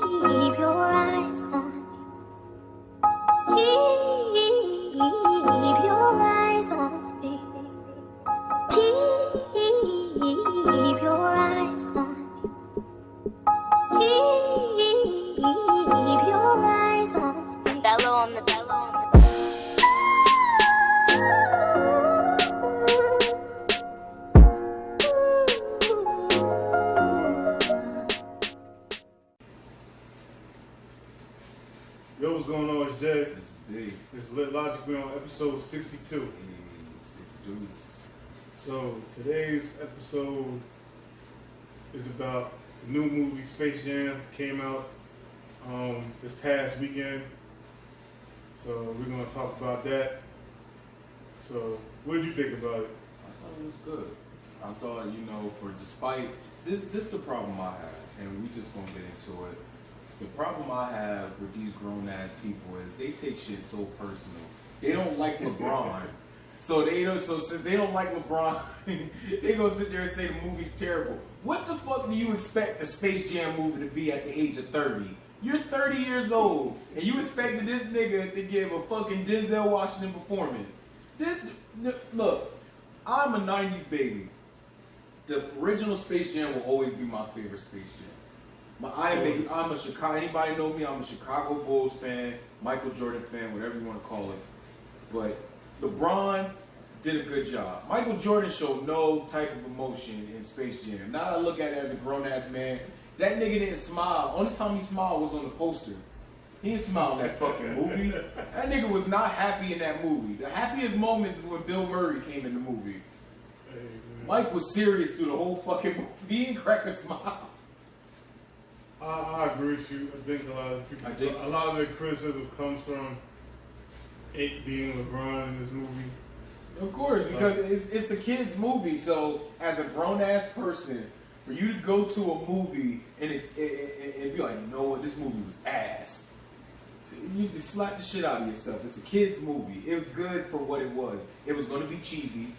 your eyes on me. Keep your eyes on me. Keep your eyes on me. Keep your eyes on me. Bello on the bello on the Yo, what's going on? It's Jay. This is big. This is Lit Logic. We're on episode 62. Hey, 6 dudes. So today's episode is about the new movie Space Jam. Came out this past weekend. So we're gonna talk about that. So what did you think about it? I thought it was good. I thought, for despite this the problem I have, and we just gonna get into it. The problem I have with these grown ass people is they take shit so personal. They don't like LeBron. So since they don't like LeBron, they gonna sit there and say the movie's terrible. What the fuck do you expect the Space Jam movie to be at the age of 30? You're 30 years old, and you expected this nigga to give a fucking Denzel Washington performance. Look, I'm a 90s baby. The original Space Jam will always be my favorite Space Jam. I'm a Chicago. Anybody know me? I'm a Chicago Bulls fan, Michael Jordan fan, whatever you want to call it. But LeBron did a good job. Michael Jordan showed no type of emotion in Space Jam. Now I look at it as a grown ass man. That nigga didn't smile. Only time he smiled was on the poster. He didn't smile in that fucking movie. That nigga was not happy in that movie. The happiest moments is when Bill Murray came in the movie. Mike was serious through the whole fucking movie. He didn't crack a smile. I agree with you. I think a lot of the criticism comes from it being LeBron in this movie. Of course, because it's a kid's movie. So as a grown ass person, for you to go to a movie and be like, you know what, this movie was ass. You just slap the shit out of yourself. It's a kid's movie. It was good for what it was. It was going to be cheesy.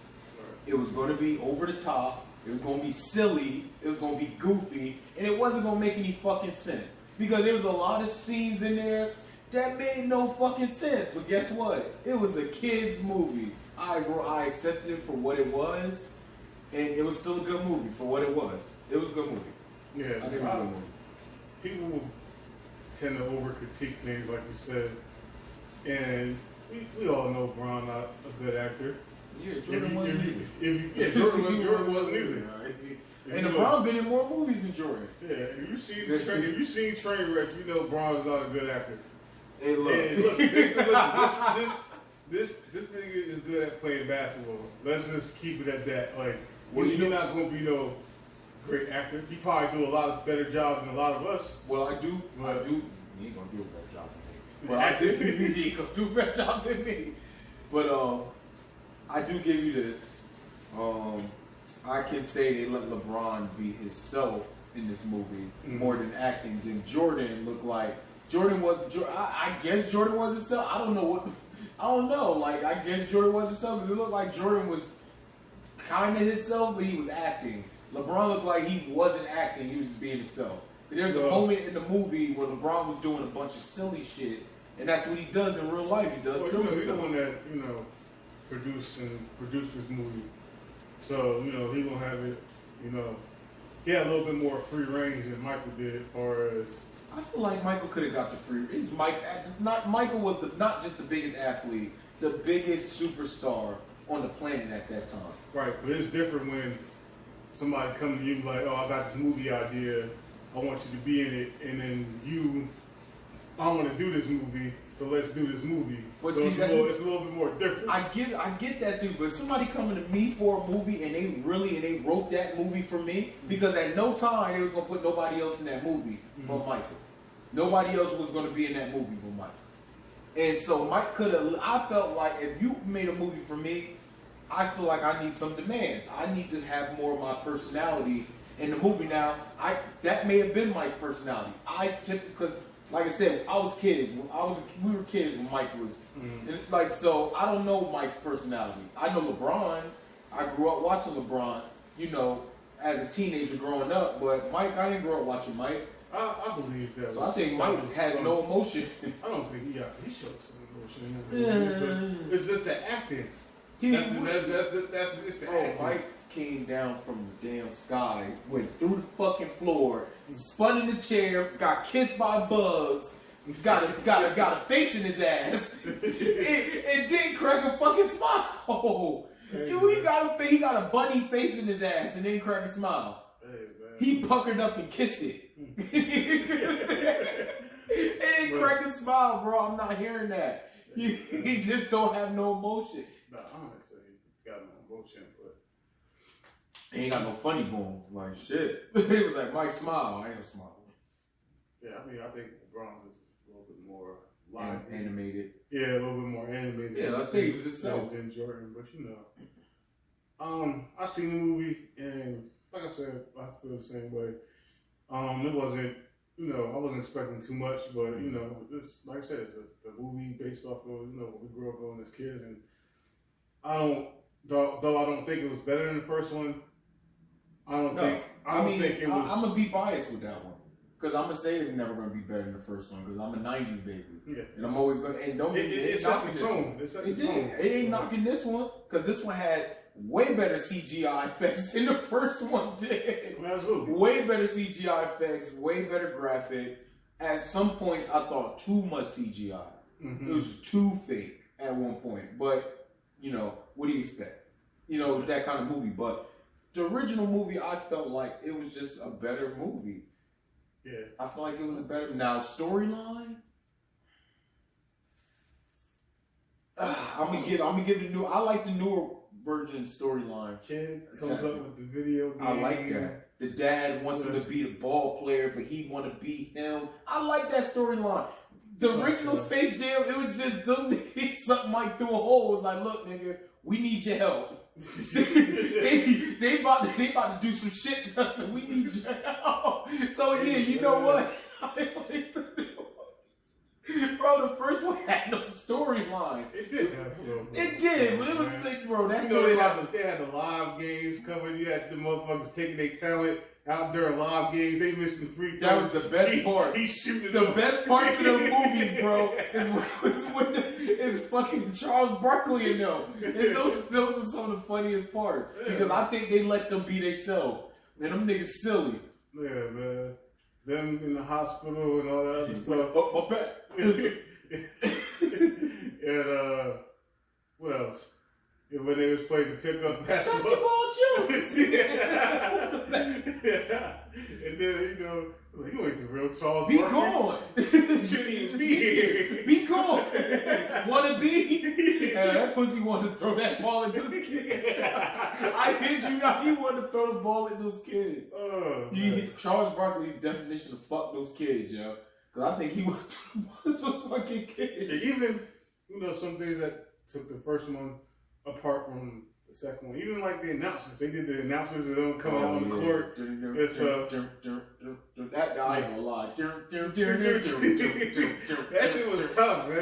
It was going to be over the top. It was going to be silly. It was going to be goofy. And it wasn't going to make any fucking sense. Because there was a lot of scenes in there that made no fucking sense. But guess what? It was a kid's movie. I accepted it for what it was. And it was still a good movie for what it was. It was a good movie. Yeah, I think it was a good movie. People tend to over-critique things, like you said. And we all know Bron not a good actor. Yeah, Jordan wasn't either. Jordan wasn't either. And LeBron been in more movies than Jordan. Yeah, if you seen Trainwreck, you know Bron's not a good actor. Hey, look. This nigga is good at playing basketball. Let's just keep it at that. Like, he's not going to be no great actor. He probably do a lot better job than a lot of us. Well, I do. He ain't gonna do a better job than me. But he ain't gonna do a better job than me. But I do give you this. I can say they let LeBron be himself in this movie more than acting. Than Jordan looked like Jordan was. I guess Jordan was himself. I don't know. Like, I guess Jordan was himself because it looked like Jordan was kind of himself, but he was acting. LeBron looked like he wasn't acting; he was just being himself. There's a moment in the movie where LeBron was doing a bunch of silly shit, and that's what he does in real life. He does silly stuff. He's the one that produced this movie, so he gonna have it. He had a little bit more free range than Michael did, as far as. I feel like Michael could have got the free. Michael was not just the biggest athlete, the biggest superstar on the planet at that time. Right, but it's different when somebody comes to you like, "Oh, I got this movie idea. I want you to be in it," and then I want to do this movie, so let's do this movie. But so see, it's a little bit more different. I get that too, but somebody coming to me for a movie and they wrote that movie for me, because at no time they was gonna put nobody else in that movie but Michael. Nobody else was gonna be in that movie but Michael. And so Mike could have. I felt like if you made a movie for me, I feel like I need some demands. I need to have more of my personality in the movie. Now, that may have been Mike's personality. Because, like I said, I was kids. We were kids when Mike was so. I don't know Mike's personality. I know LeBron's. I grew up watching LeBron. as a teenager growing up, but Mike, I didn't grow up watching Mike. I believe that. So I think Mike has no emotion. I don't think he showed some emotion in the movie. It's just the acting. It's the acting. Mike came down from the damn sky, went through the fucking floor, spun in the chair, got kissed by bugs, got a face in his ass, and didn't crack a fucking smile. He got a bunny face in his ass and didn't crack a smile. He puckered up and kissed it. It ain't crack a smile, bro. I'm not hearing that. He just don't have no emotion. Nah, I'm gonna say he got no emotion, but he ain't got no funny bone. Like shit. He was like, Mike, smile. I ain't smiling. Yeah, I mean, I think LeBron is a little bit more live, animated. Yeah, a little bit more animated. Yeah, let's say he was himself than Jordan, but you know, I seen the movie and like I said, I feel the same way. It wasn't, you know, I wasn't expecting too much, but you know, this, like I said, it's a movie based off of, you know, what we grew up on as kids, and though I don't think it was better than the first one. I don't think it was. I'm gonna be biased with that one because I'm gonna say it's never gonna be better than the first one because I'm a '90s baby, and I'm always gonna. And don't it set the tone. It ain't knocking this one because this one had way better CGI effects than the first one did. Absolutely. Way better CGI effects, way better graphic. At some points, I thought too much CGI. Mm-hmm. It was too fake at one point. But, you know, what do you expect? You know, that kind of movie. But the original movie, I felt like it was just a better movie. Yeah. I felt like it was a better... Now, storyline... I'm gonna give the new... I like the newer version storyline. Kid comes up with the video game. I like that. The dad wants him to be the ball player, but he want to be him. I like that storyline. The original Space Jam, it was just them niggas sucked Mike through a hole. It was like, look, nigga, we need your help. they about to do some shit to us, and we need your help. So yeah, you know what? I like to do. Bro, the first one had no storyline. It did have a little bit. It did, but it was like, bro, that's you know, they had the live games covered. You had the motherfuckers taking their talent out during live games. They missing free throws. That was the best part. He's shooting the best parts of the movies, bro, is fucking Charles Barkley and them. And those were some of the funniest parts. Yeah. Because I think they let them be themselves. And them niggas silly. Yeah, man. Them in the hospital and all that other stuff. Oh, my back. And what else? Yeah, when they was playing the pickup basketball Jones. And then, you know, like, you ain't the real Charles Be Barkley. gone. Shouldn't even be here. Be gone. Wanna be? That pussy wanted to throw that ball at those kids. I hit you now. He wanted to throw the ball at those kids. Charles Barkley's definition of fuck those kids, yo. Because I think he wanted to throw the ball at those fucking kids. And even, you know, some things that took the first one apart from the second one. Even like the announcements. They did the announcements that don't come out on the court. It's that I ain't gonna lie. That shit was tough, man.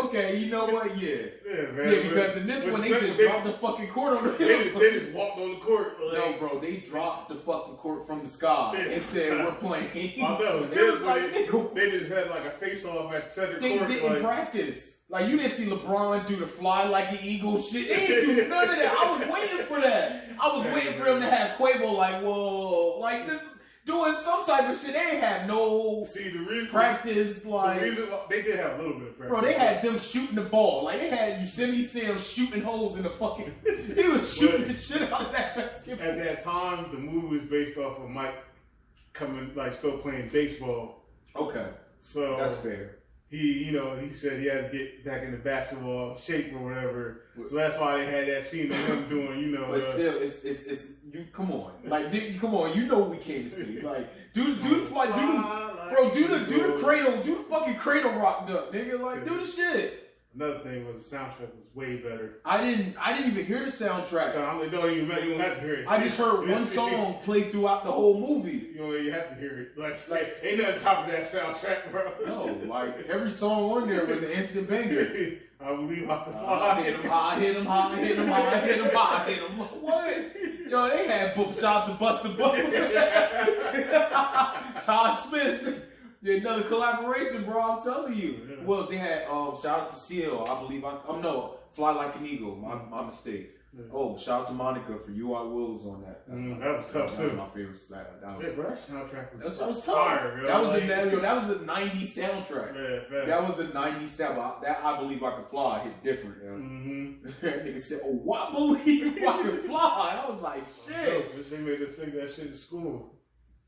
Okay, you know what? Yeah, man. Yeah, because in this one they just dropped the fucking court on the hill. They just walked on the court. Like, no, bro, they dropped the fucking court from the sky and said we're playing. I know. It was like they just had like a face off at center court. They didn't practice. Like, you didn't see LeBron do the fly like an eagle shit. They didn't do none of that. I was waiting for that. I was waiting for him to have Quavo like, whoa, like just doing some type of shit. They ain't have no practice. Like, they did have a little bit of practice. Bro, they had them shooting the ball. Like, they had Yosemite Sam shooting holes in the fucking... He was shooting the shit out of that basketball. At that time, the movie was based off of Mike coming, like, still playing baseball. Okay. So... That's fair. He said he had to get back into basketball shape or whatever. So that's why they had that scene of him doing, you know. But still, it's you. Come on, like, come on. You know what we came to see. Like, do the cradle, do the fucking cradle rocked up, nigga. Like, do the shit. another thing was the soundtrack was way better. I didn't even hear the soundtrack. So it don't even matter. You don't have to hear it. I just heard one song played throughout the whole movie. You have to hear it. Like ain't nothing top of that soundtrack, bro. No, like every song on there was an instant banger. I believe I can fly. Hit 'em high, hit 'em high, hit 'em high, hit 'em high, hit 'em. What? Yo, they had shout to Busta Todd Smith. Yeah, another collaboration, bro. I'm telling you. Yeah. Well, they had shout out to CL. I believe no, Fly Like an Eagle. My mistake. Yeah. Oh, shout out to Monica for You I Wills on that. That was tough That was too. my favorite. That was. Yeah, bro, that soundtrack was That was fire. tough. Yo. That was a '90s soundtrack. Yeah, That was a '97. That I Believe I Could Fly hit different. Yo. That nigga said, "Oh, I believe I can fly." I was like, "Shit." They made us sing that shit in school.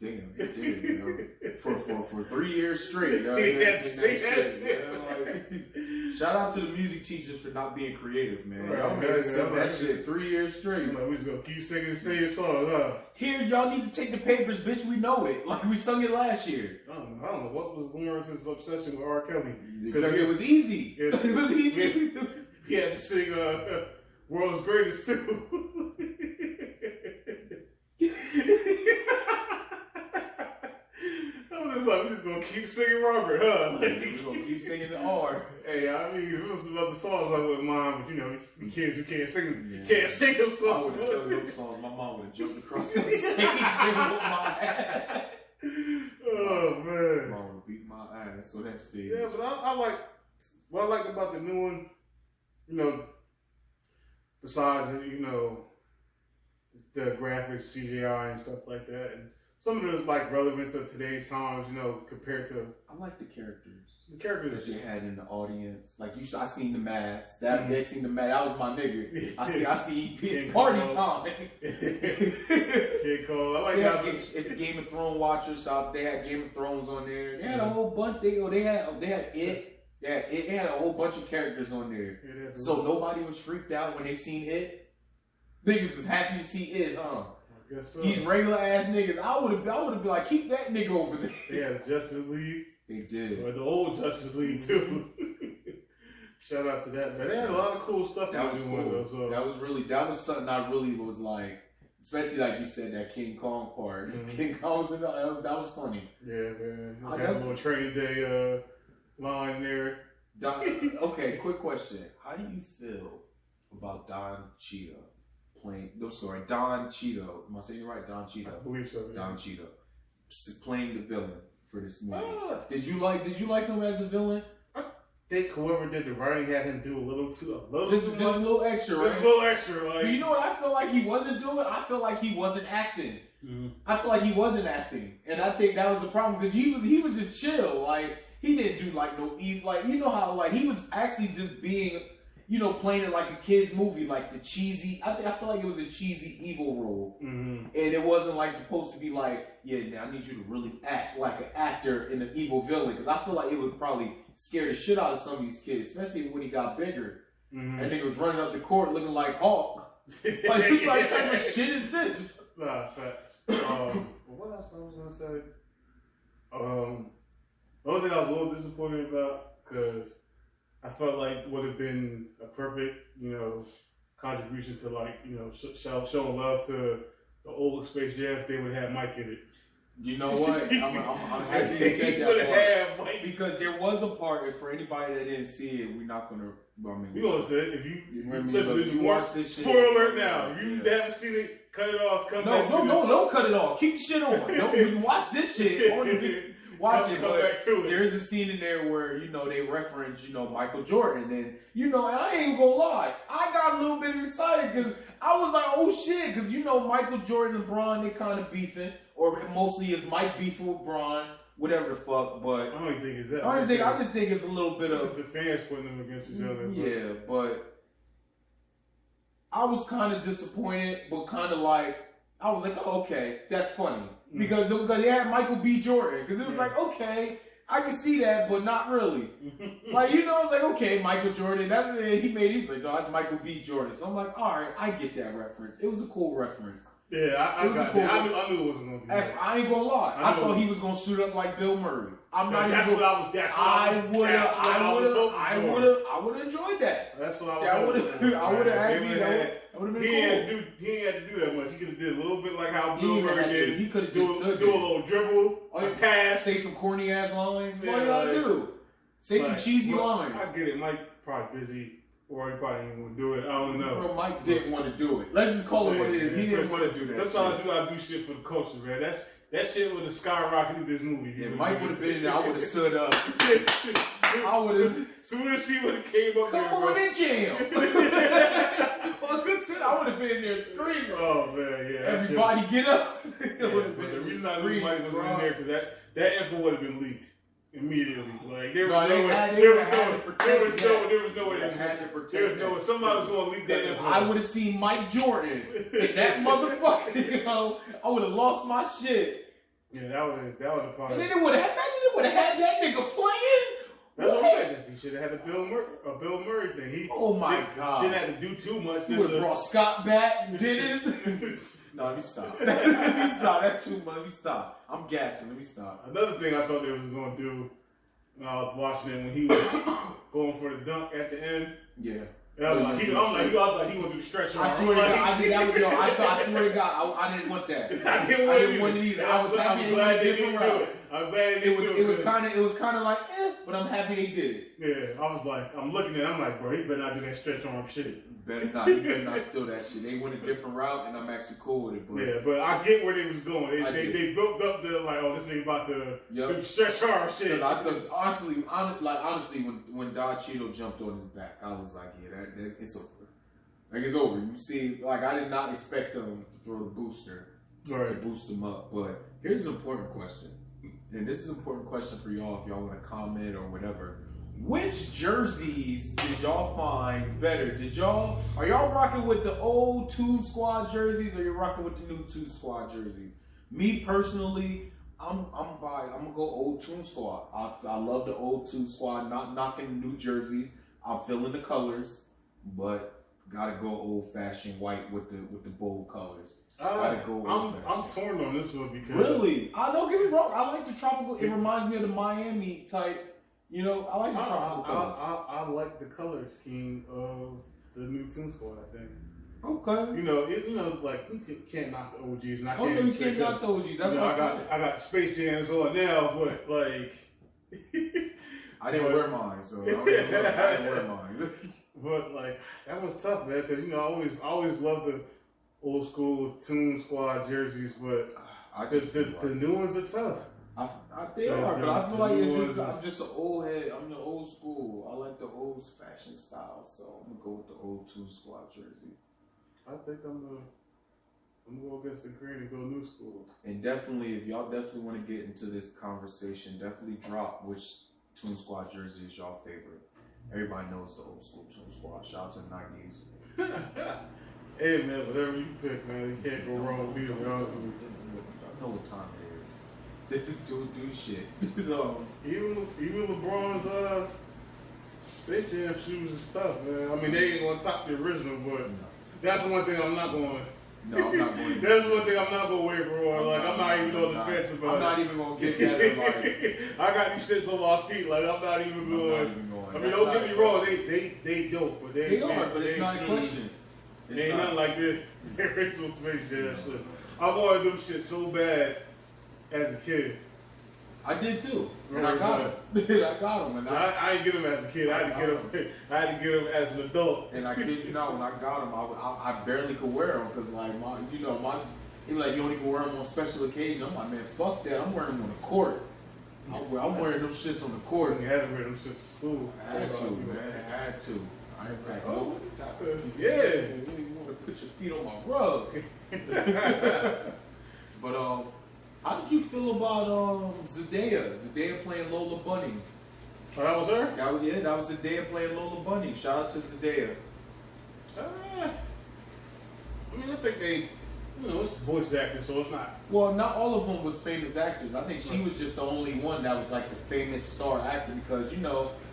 Damn, it did, you know. For 3 years straight. Yo, Sing that shit. Like, shout out to the music teachers for not being creative, man. Right, Y'all made us sing right. that shit 3 years straight. Like, we just gonna keep singing the same song, huh? Here, y'all need to take the papers, bitch. We know it. Like we sung it last year. I don't know what was Lawrence's obsession with R. Kelly. Because it was easy. Yeah. It was easy. He had to sing World's Greatest too. I'm just like, we're just gonna keep singing Robert, huh? Like, We're gonna keep singing the R. Hey, I mean, if it was some other songs I wouldn't mind, but you know, kids who can't sing, Yeah. can't sing those I songs. would have sung those songs. My mom would have jumped across the stage and whooped my ass. Oh man. My mom would have beat my ass. So that's the Yeah, but I like what I like about the new one. You know, besides the graphics, CGI, and stuff like that, and some of the like relevance of today's times. You know, compared to I like the characters the characters that they had in the audience. Like I seen the mask. They seen the mask. That was my nigga. I see it's party time. Kid Cole. I like They how had, if Game of Thrones watchers out, they had Game of Thrones on there. They had a whole bunch. They had it. They had a whole bunch of characters on there. So nobody was freaked out when they seen it. Niggas was happy to see it, huh? I guess so. These regular ass niggas, I would have been like, keep that nigga over there. They had Justice League. They did. Or the old Justice League too. Shout out to that, man. They had a lot of cool stuff. That was in cool. though, so. That was something I really was like, especially like you said, that King Kong part. Mhm. King Kong was that was funny. Yeah, man. I Got a guess- little training day line there. Okay, quick question. How do you feel about Don Cheadle Don Cheadle. Am I saying it right? Don I Cheadle. believe so. Yeah. Don Cheadle playing the villain for this movie. Ah. Did you like him as a villain? I think whoever did the writing had him do a little Just too a much. little extra, right? Just a little extra, like. You know what I feel like he wasn't doing? I feel like he wasn't acting. Mhm. I feel like he wasn't acting, and I think that was the problem because he was just chill. Like he didn't do like no evil. Like you know how like he was actually just being, playing it like a kid's movie, like the cheesy. I feel like it was a cheesy evil role, Mhm. and it wasn't like supposed to be like, yeah, now I need you to really act like an actor in an evil villain because I feel like it would probably scare the shit out of some of these kids, especially when he got bigger. Mhm. And nigga was running up the court looking like Hulk. Like it's like type of shit is this? Nah, facts. What else I was gonna say? The only thing I was a little disappointed about because I felt like would have been a perfect, contribution to like, showing love to the old Space Jam if they would have had Mike in it. You know what? I'm happy you said He would that have part. had Mike. Because there was a part, and for anybody that didn't see it, we're not gonna. You gonna say it if you remember, listen. if If you you watch watch this shit, spoiler alert now. yeah. If you haven't seen it, cut it off. Come back. Don't cut it off. Keep the shit on. Don't when you watch this shit. Watch it. Come But back to it. there's a scene in there where they reference Michael Jordan, and I ain't gonna lie, I got a little bit excited because I was like, oh shit, because Michael Jordan and Bron, they kind of beefing, or mostly is Mike beefing with Bron, whatever the fuck. But I don't even think it's that. I just think it's a little bit This of is the fans putting them against each other. yeah, but I was kind of disappointed, but kind of like I was like, oh, okay, that's funny because they had Michael B. Jordan because it was like, okay, I can see that, but not really. Like I was like, okay, Michael Jordan. He was like, no, that's Michael B. Jordan. So I'm like, all right, I get that reference. It was a cool reference. Yeah, I It was a got cool that. look. I knew it wasn't gonna be that. I ain't gonna lie. I I know. thought he was gonna suit up like Bill Murray. I'm not That's even. what I was. That's what I was hoping for. I would have enjoyed that. That's what I was. Yeah, I hoping would've- for, I would've man. actually- They that would've been he cool. ain't had to do that much. He could have did a little bit like how He Bill even Murray had to- did. he coulda do, just stood do there. a little dribble, Oh, a yeah. pass. Say some corny ass lines. That's Yeah, all you gotta like- do. Say some Like, cheesy well, lines. I get it. Mike probably busy, or he probably didn't want to do it. I don't know. Bro, Mike didn't want to do it. Let's just call it what it is. He didn't want to do that. Sometimes shit. you gotta do shit for the culture, man. That shit would have skyrocketed this movie. Yeah, Mike would have been in there. I would have stood up. I would've- Soon as he would have came up Come there, on bro. and jam. Well, good shit. I would have been there screaming. Oh man, yeah. that Everybody get up. shit- It Yeah, would have but been the reason I knew screaming, Mike was bro. in there because that info would have been leaked immediately. Like there No, was they no way. had- they There would've was had no. to protect There was no. that. There was no way. They had to protect There was no way. that. Somebody was going to leak that If info. I would have seen Mike Jordan in that motherfucker, you know, I would have lost my shit. Yeah, that would have probably. And then it would have, imagine it would have had that nigga playing. That's what I'm saying. He should have had a Bill Murray thing. He Oh my didn't, God. didn't have to do too much. You Just would have brought Scott back, Dennis. No, let me stop. Let me stop. That's too much. Let me stop. I'm gassing. Let me stop. Another thing I thought they was gonna do when I was watching it when he was going for the dunk at the end. Yeah. And I was like, he gonna do the stretch. I swear to God, I did that with y'all. I swear to God, I didn't want that. I didn't want it either. I was happy they went a different route. I'm glad they It was didn't do kind of like, but I'm happy they did it. Yeah, I was like, I'm looking at it, I'm like, bro, he better not do that stretch arm shit. You better not steal that shit. They went a different route, and I'm actually cool with it. But Yeah, but I get where they was going. I They built up the like, oh, this nigga about to Yup. do the stretch arm shit. because I thought honestly, when Don Cheadle jumped on his back, I was like, yeah, it's over. Like it's over. You see, like I did not expect him to throw the booster to Right. boost him up. But here's an important question, and this is an important question for y'all if y'all want to comment or whatever. Which jerseys did y'all find better? Are y'all rocking with the old Tube Squad jerseys or you rocking with the new Tube Squad jerseys? Me personally, I'm gonna go old Tube Squad. I love the old Tube Squad. Not knocking the new jerseys. I'm feeling the colors, but gotta go old fashioned white with the bold colors. Gotta go I'm torn on this one because Really? I don't get me wrong. I like the tropical. It reminds me of the Miami type. You know, I like the tropical colors. I like the color scheme of the new Toon Squad thing. Okay. You know, like you can't knock the OGs, and I Oh can't. no, you say can't 'cause, knock the OGs. That's you know, what I got Space Jams on now, but like, I didn't wear mine, so I didn't wear mine. but like that was tough, man. Because I always loved the old school Toon Squad jerseys, but I just the new ones are tough. They are, but I feel like it's just the I'm just an old head. I'm the old school. I like the old fashion style, so I'm gonna go with the old Toon Squad jerseys. I think I'm gonna go against the green and go new school. And definitely, if y'all definitely want to get into this conversation, definitely drop which Toon Squad jersey is y'all favorite. Everybody knows the old school Toon Squad. Shout out to the 90s. Hey man, whatever you pick, man, you can't go wrong with either. Honestly. I know what time it is. They just do shit. So, Even LeBron's Space Jam shoes is tough, man. I mean, they ain't gonna top the original, but that's one thing I'm not going. no, I'm not going. That's one thing I'm not gonna waver on. Like I'm not even on the fence about it. I'm not even gonna get that. Like, I got these shits on my feet. Like I'm not even going. I mean, don't get me wrong. They dope, but They are, but it's not a question. They ain't nothing like this. The original Space Jam shit. I wanted them shit so bad as a kid. I did too, and Right, I got them. I got them, and So I didn't get them as a kid. I had to get them as an adult. And I kid you not, when I got them, I barely could wear them because like he was like, you only can wear them on special occasions. I'm like, man, fuck that. I'm wearing them on the court. I'm wearing them shits on the court. You had to wear them shits to school. I had to, man. I had to. I ain't back. Oh, Yeah, yeah. you want to put your feet on my rug. But how did you feel about Zendaya? Zendaya playing Lola Bunny. Oh, that was her? That was Zendaya playing Lola Bunny. Shout out to Zendaya. I mean, I think they, it's voice acting, so it's not. Well, not all of them was famous actors. I think she was just the only one that was like the famous star actor because,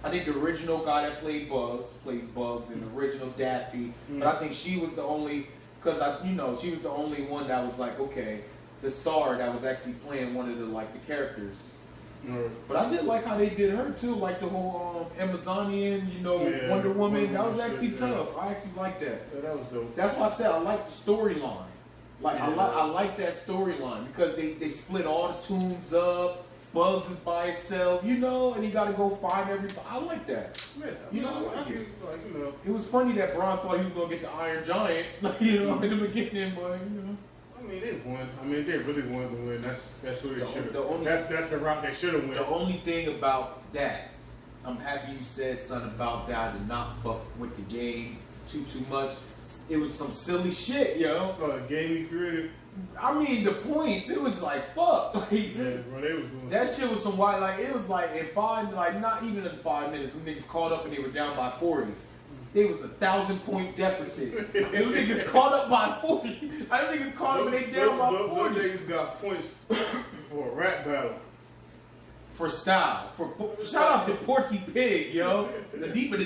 I think the original guy that plays Bugs in the original Daffy. But I think she was the only because she was the only one that was like, okay, the star that was actually playing one of the characters. Right. But I did like how they did her too, like the whole Amazonian, Wonder Woman. That was actually tough. I actually liked that. Yeah, that was dope. That's why I said I like the storyline. I like that storyline because they split all the toons up. Bugs is by itself, and you got to go find everybody. I like that. Yeah, I like it. Like, It was funny that Braun thought he was gonna get the Iron Giant, in the beginning, but I mean, they won. I mean, they really wanted to win. That's what they should the have. That's the route they should have went. The only thing about that, I'm happy you said something about that. I did not fuck with the game too much. It was some silly shit, yo. Oh, the game you created. I mean, the points, it was like, fuck. Bro, they was doing that shit was some wild, it was like in 5, not even in 5 minutes, them niggas caught up and they were down by 40. There was a 1,000-point deficit. And them niggas caught up by 40. Them niggas caught up and they down by 40. Those niggas got points for a rap battle. For style. Shout out to Porky Pig, yo. The deeper.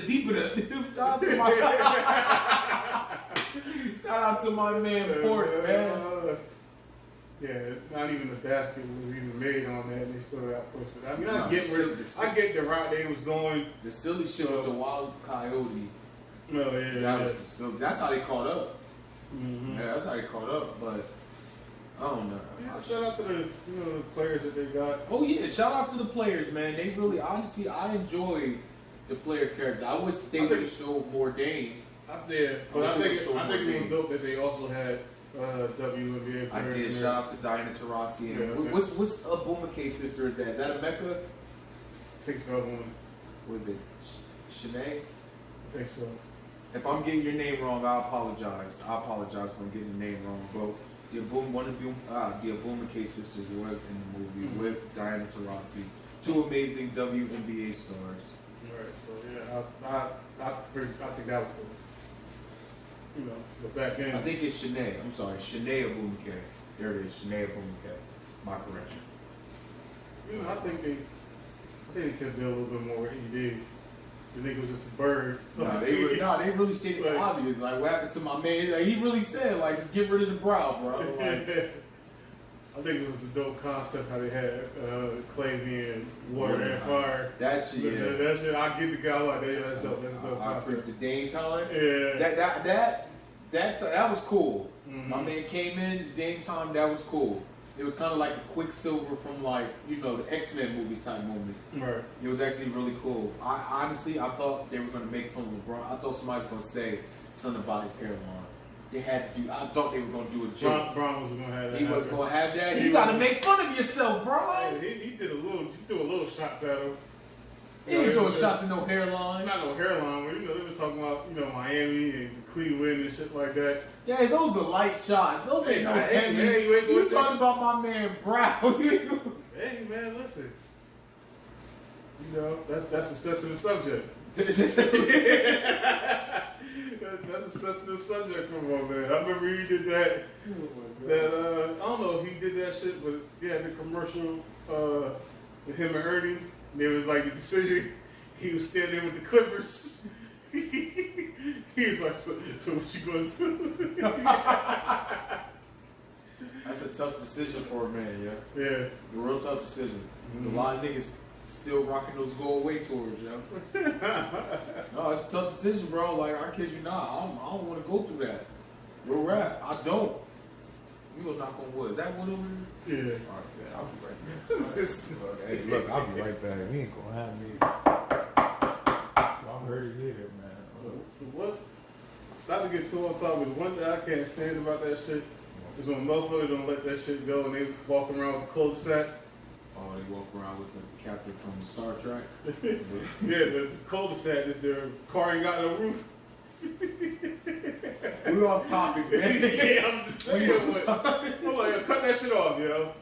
Shout out to my man Pork, man. Yeah, not even the basket was even made on that, and they still got pushed. I mean, I get the route they was going. The silly shit with the wild coyote. Oh yeah, that's how they caught up. Mm-hmm. Yeah, that's how they caught up. But I don't know. Yeah, shout out to the the players that they got. Oh yeah, shout out to the players, man. They really, honestly, I enjoy the player character. I wish they would have showed more Dame. I did, but I think it was dope that they also had WNBA players. I did. Shout out to Diana Taurasi. And what's Abumake sister? Is that a Mecca? I think so. Was it Shanae? I think so. If I'm getting your name wrong, I apologize. I apologize for getting the name wrong, bro. The Abumake sisters was in the movie with Diana Taurasi, 2 amazing WNBA stars. Right. So yeah, I think that was cool. But back then I think it's Shanae. I'm sorry, Shanae Abumake. There it is, Shanae Abumake. My correction. I think they could do a little bit more what he did. The nigga was just a bird. They really stated the obvious. Like, what happened to my man? Like, he really said, just get rid of the brow, bro. I think it was the dope concept how they had clay being water and fire. That shit, yeah. That shit, I get the guy like that. That's dope. That's a dope concept. The Dame time. Yeah. That was cool. Mm-hmm. My man came in, Dame time. That was cool. It was kind of like a Quicksilver from the X-Men movie type moments. Right. It was actually really cool. I thought they were gonna make fun of LeBron. I thought somebody was gonna say something about his hairline. They had to do. I thought they were gonna do a joke. Bron was gonna have that. He was gonna have that. You gotta make fun of yourself, bro. He threw a little shots at him. He didn't throw a shot to no hairline. Not no hairline, but they were talking about Miami and Cleveland and shit like that. Yeah, those are light shots. Those ain't no heavy. Hey, You talking about my man Brown? Hey man, listen. That's a sensitive subject. That's a sensitive subject for my man. I remember he did that. I don't know if he did that shit, but yeah, the commercial with him and Ernie. There was the decision. He was standing there with the Clippers. He was like, so what you gonna do? That's a tough decision for a man, yeah. Yeah. A real tough decision. There's a lot of niggas still rocking those go away tours, yo. No, it's a tough decision, bro. I kid you not. I don't want to go through that. Real rap. I don't. You gonna knock on wood. Is that wood over there? Yeah. All right, man. I'll be right back. Hey, look, I'll be right back. He ain't gonna have me. Y'all heard it here, man. What? Not to get too on top, but one thing I can't stand about that shit is when motherfuckers don't let that shit go and they walk around with the cul-de-sac. Oh, they walk around with the captain from Star Trek? Yeah, the cul-de-sac is their car ain't got no roof. We're off topic, man. Yeah, I'm just saying. I'm like, cut that shit off, yo.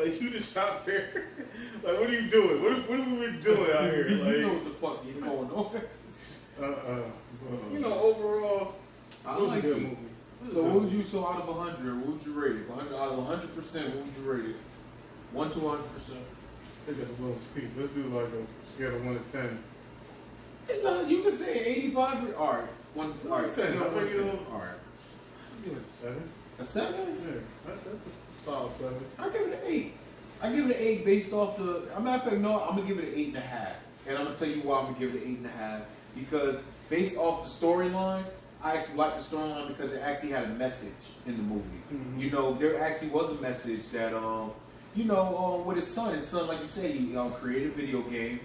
You just stopped there. What are you doing? What are we doing out here? You know what the fuck is going on. Overall, it was a good movie. So what would you, out of 100, what would you rate it? Out of 100%, what would you rate it? 1 to 100%. I think that's a little steep. Let's do a scale of 1 to 10. You can say 85. All right. 1 to 10. All right. give it a 7. A 7? Yeah, that's a solid 7. I give it an 8. I give it an 8 based off the. I'm matter of fact, no, I'm gonna give it an 8.5, and I'm gonna tell you why I'm gonna give it an 8.5. Because based off the storyline, I actually like the storyline because it actually had a message in the movie. Mm-hmm. You know, there actually was a message that with his son, like you said, he created a video game.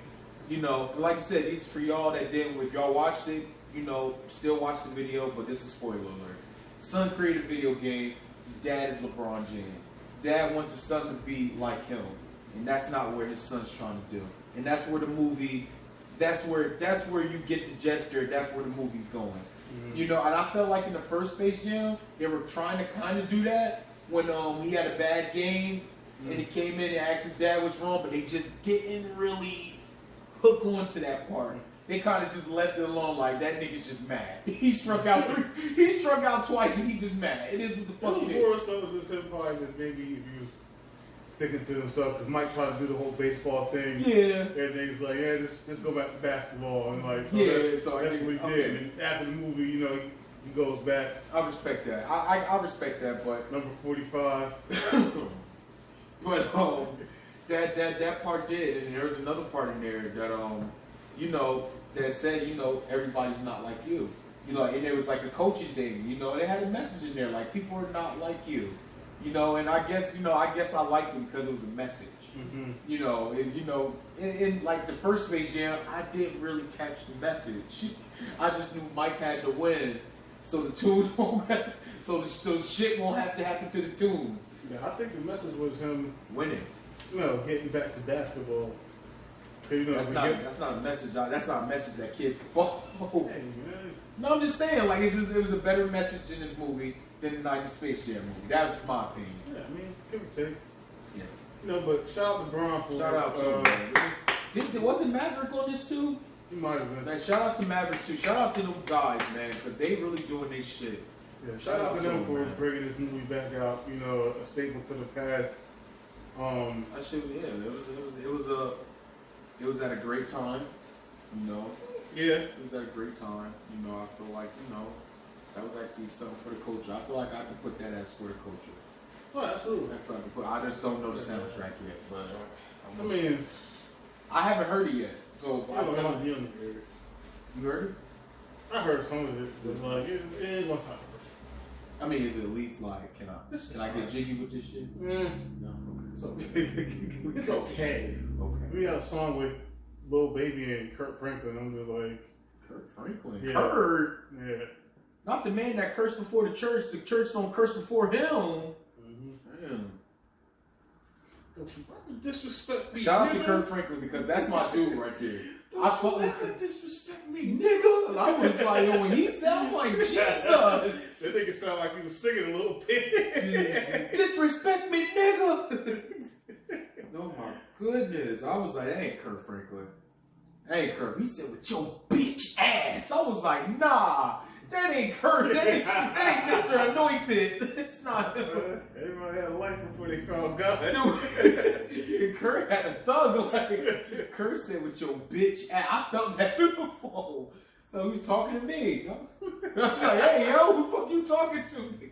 You know, like you said, this is for y'all that didn't. If y'all watched it, still watch the video, but this is spoiler alert. Son created a video game. His dad is LeBron James. His dad wants his son to be like him, and that's not where his son's trying to do. And that's where the movie. That's where you get the gesture. That's where the movie's going. Mm-hmm. You know, and I felt like in the first Space Jam, they were trying to kind of do that when he had a bad game and he came in and asked his dad what's wrong, but they just didn't really hook on to that part. They kind of just left it alone, like that nigga's just mad. He struck out twice and he just mad. It is what the fuck it is. More so just him probably just maybe if he was sticking to himself, because Mike tried to do the whole baseball thing. Yeah. And he's like, yeah, just go back to basketball. And like, so that's what he did. And after the movie, he goes back. I respect that. I respect that, but number 45. But that part did, and there's another part in there that that said, everybody's not like you. And there was like a coaching thing, and it had a message in there, like people are not like you. And I guess I liked it because it was a message. Mm-hmm. In like the first Space Jam, I didn't really catch the message. I just knew Mike had to win, so the tunes won't so the shit won't have to happen to the tunes. Yeah, I think the message was him winning. Getting back to basketball. That's not a message. That's not a message that kids can follow. Hey, man. No, I'm just saying, like it was a better message in this movie than the 90s Space Jam movie. That was just my opinion. Yeah, I mean, give or take. Yeah. But shout out to Bron for shout out to him. Wasn't Maverick on this too? He might have been. Man, shout out to Maverick too. Shout out to them guys, man, because they really doing their shit. Yeah, shout out to them for bringing this movie back out. A statement to the past. I should, it was at a great time. Yeah. It was at a great time. I feel like that was actually something for the culture. I feel like I could put that as for the culture. Oh, absolutely. I just don't know the soundtrack yet, but I mean, I haven't heard it yet. So you heard it? I heard some of it. It was like it ain't gonna sound. I mean, is it at least like can I get jiggy with this shit? No. Okay. It's okay. Okay. We got a song with Lil Baby and Kurt Franklin. I'm just like Kurt Franklin. Yeah. Kurt. Yeah. Not the man that cursed before the church. The church don't curse before him. Mm-hmm. Damn. Don't you disrespect me. Shout out to Kurt Franklin because that's my dude right there. I felt like disrespect me, nigga. I was like, when he sounded like Jesus. That nigga sound like he was singing a little bit. Disrespect me, nigga. Oh my goodness. I was like, that ain't Kurt Franklin. That ain't Kurt. He said, with your bitch ass. I was like, nah. That ain't Kurt. That ain't Mr. Anointed. It's not him. Everybody had a life before they found God. Kurt had a thug like. Kurt said, with your bitch ass. I felt that through the phone. So he was talking to me. I was like, hey, yo, who the fuck you talking to me?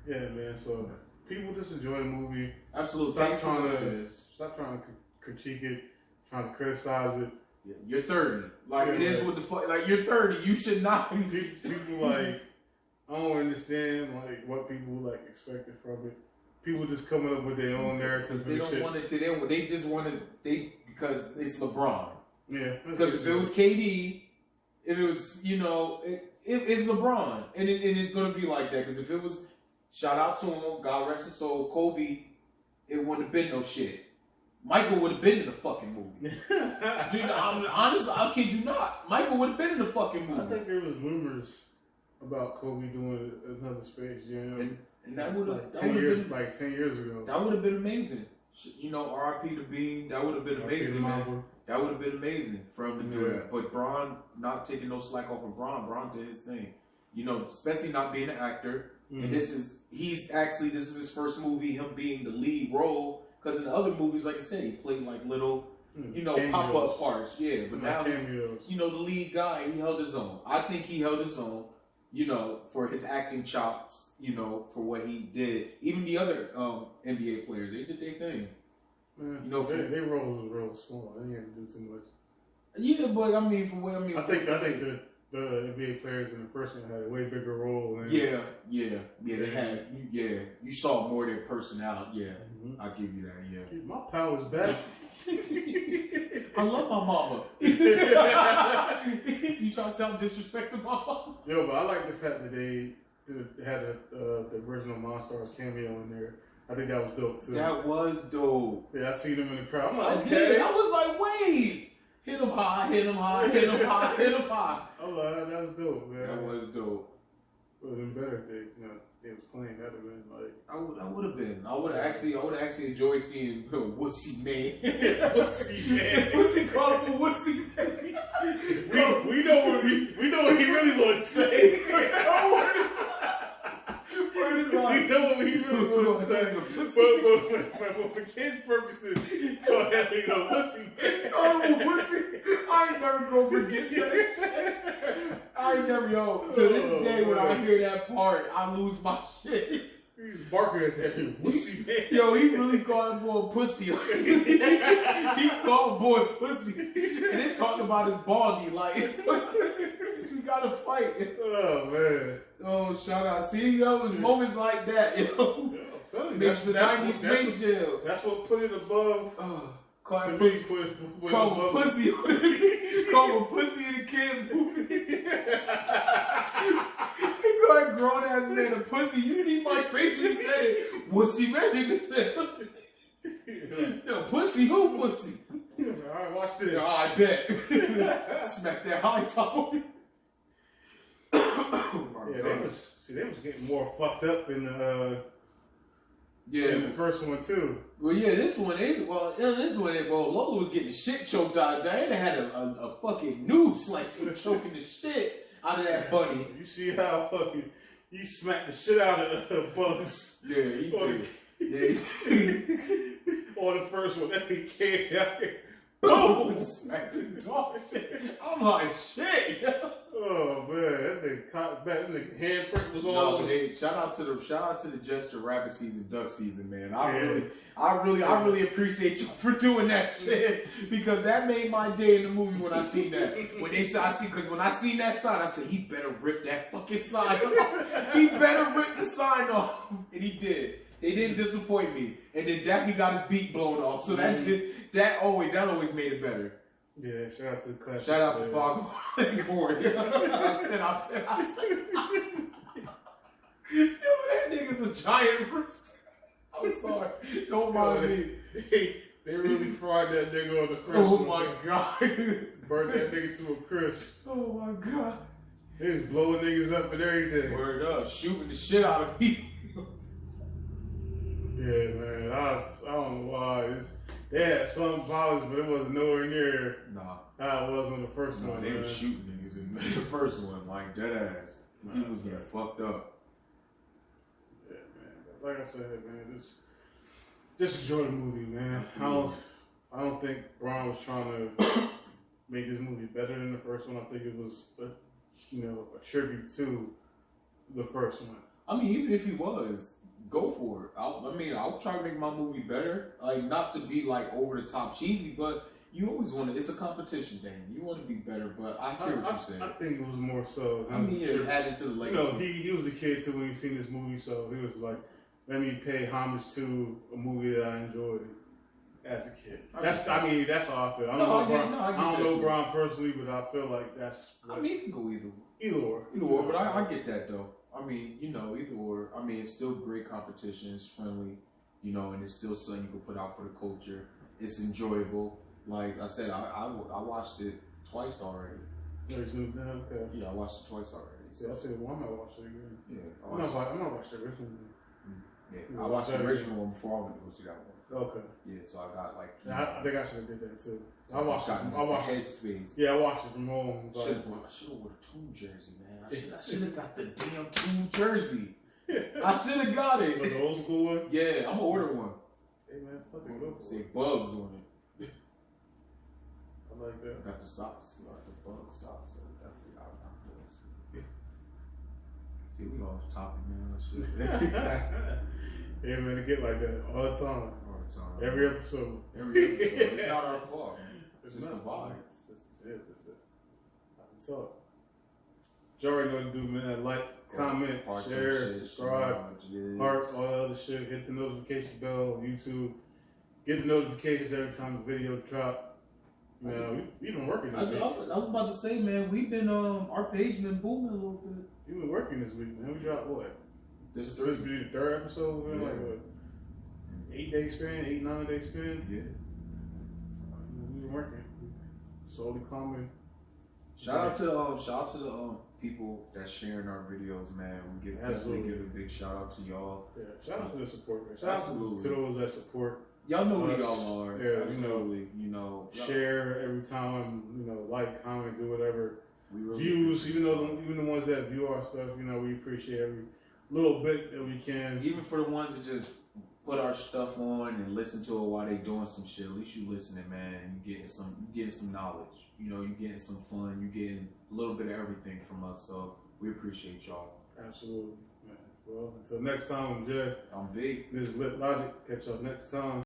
Yeah, man. So people just enjoy the movie. Absolutely. Stop trying to critique it, trying to criticize it. Yeah, you're 30. Like, it is what the fuck. Like, you're 30. You should not. People like, I don't understand like what people like expected from it. People just coming up with their own narratives. They don't want it to. They just want to. Because it's LeBron. Yeah. Because if it was KD, if it was it's LeBron, and it's gonna be like that. Because if it was, shout out to him, God rest his soul, Kobe, it wouldn't have been no shit. Michael would have been in the fucking movie. Dude, honestly, I'll kid you not. Michael would have been in the fucking movie. I think there was rumors about Kobe doing another Space Jam, and that would have like 10 years ago. That would have been amazing. R.I.P. to Bean. That would have been amazing, man. That would have been amazing for him to do it. But Bron not taking no slack off of Bron. Bron did his thing. Especially not being an actor. Mm-hmm. And this is his first movie, him being the lead role. Because in the other movies, like I said, he played like little, pop-up parts. Yeah, but now he's, the lead guy. He held his own. I think he held his own. you know, for his acting chops, you know, for what he did. Even the other NBA players, they did their thing. Man, You know, their roles was real small. They didn't do too much. Yeah, but I mean, for what I mean, I think the NBA players in the first one had a way bigger role. Than yeah, they had, you saw more of their personality. Yeah, mm-hmm. I'll give you that. Yeah, Keep my powers back. I love my mama. You trying to sound disrespectful to my mama? Yo, but I like the fact that they had the original Monstars cameo in there. I think that was dope too. That was dope. Yeah, I seen them in the crowd. I'm like, I okay. did. I was like, wait, hit him high, hit him high, hit him high, hit him high. I'm like, that was dope, man. That was dope. It would have been better if they was playing. That'd have been like. I would have been. I would have actually enjoyed seeing Wussy Man. Wussy Man. Wussy called him a Wussy Man. we know what he really wants to say. We know what he really wants to say. But for kids' purposes, call that nigga a Wussy Man. Oh, Wussy. I ain't never gonna forget that shit. I ain't never, to this day when I hear that part, I lose my shit. He's barking at that Wussy Man. Yo, he really called boy pussy. He called boy pussy. And they talked about his baldy, like, we gotta fight. Oh, man. Oh, shout out. See, yo, it's moments like that, yo. That's what put it above. Call him pussy. Call him pussy. Call him pussy in the kid movie. He called a grown ass man a pussy. You see my face when he said it. Wussy man, nigga said pussy. Yo, pussy, who pussy? Alright, watch this. Yo, I bet. Smack that high top. They was getting more fucked up in the first one too. Well, yeah, this one, Lola was getting shit choked out. Diana had a fucking noose, like she was choking the shit out of that bunny. You see how fucking he smacked the shit out of the bugs. Yeah, he did. Yeah. On the first one, that thing came out here. Boom! Smacked the dog shit. I'm like, shit. Oh man, that thing caught back. That nigga handprint was all. No, shout out to the Jester rabbit season, duck season, man. I really appreciate you for doing that shit because that made my day in the movie when I seen that. When I seen that sign, I said he better rip that fucking sign off. He better rip the sign off, and he did. They didn't disappoint me, and then Daphne got his beat blown off, so that always made it better. Yeah, shout out to the class. Shout out to Foghorn. I said. Yo, that nigga's a giant rooster. I'm sorry. Don't mind me. They really fried that nigga on the crisp. Oh my god. Burned that nigga to a crisp. Oh my god. They was blowing niggas up and everything. Word up. Shooting the shit out of people. Yeah, man. I don't know why. They had some violence, but it wasn't nowhere near how it was on the first one. They were shooting niggas in the first one, like dead ass. He was getting fucked up. Yeah, man. Like I said, man, just enjoy the movie, man. I don't think Brian was trying to make this movie better than the first one. I think it was a tribute to the first one. I mean, even if he was, go for it. I'll try to make my movie better. Like, not to be like over the top cheesy, but you always want to. It's a competition thing. You want to be better, but I hear what you're saying. I think it was more so. Added to the legacy. He was a kid too when he seen this movie, so he was like, let me pay homage to a movie that I enjoyed as a kid. That's how I feel. I don't know Brian personally, but I feel like that's. It can go either or. But I get that though. Either or. It's still great competition. It's friendly, and it's still something you can put out for the culture. It's enjoyable. Like I said, I watched it twice already. Okay. Yeah, I watched it twice already. So I said, well, I'm not watching it again. Yeah, I'm not watching the original one. Yeah, I watched the original one before I went to go see that one. Okay. Yeah, so I got like. I think I should have did that too. So I watched Headspace. Yeah, I watched it from home. I should have worn a Toon jersey, man. I should have got the damn Toon jersey. I should have got it. The old school one? Yeah, I'm gonna order one. Hey man, fucking go. Say bugs on it. I like that. I got the socks, the bug socks. So definitely, I'm See, we off topic now. Shit. Yeah, man, it get like that all the time. All the time. Every episode. It's not our fault. It's just the not. vibe. It's just it. It's it. I can talk. You already know what to do, man. Like, comment, Heart that share, shit, subscribe, heart, all that other shit. Hit the notification bell on YouTube. Get the notifications every time the video drop. Man, we've been working I this week. was about to say, man, we've been our page been booming a little bit. You've been working this week, man. We dropped what? This This will be the third episode. We're Yeah. like what? 8-day span, 8-9 day span. Yeah. We've been working. Slowly climbing. Shout out to the people that's sharing our videos, man. We definitely Absolutely. give a big shout out to y'all. Yeah, shout out to the support, man. Shout out Absolutely. to those that support. Y'all know who Us. y'all are. Yeah, Absolutely. You know, Share every time, like, comment, do whatever. we really Views, even the ones that view our stuff, we appreciate every little bit that we can. even for the ones that just put our stuff on and listen to it while they doing some shit. At least you listening, man. You getting some knowledge. You getting some fun. You getting a little bit of everything from us. So we appreciate y'all. Absolutely, man. Well, until next time, I'm Jay. I'm big. This is Lit Logic. Catch y'all next time.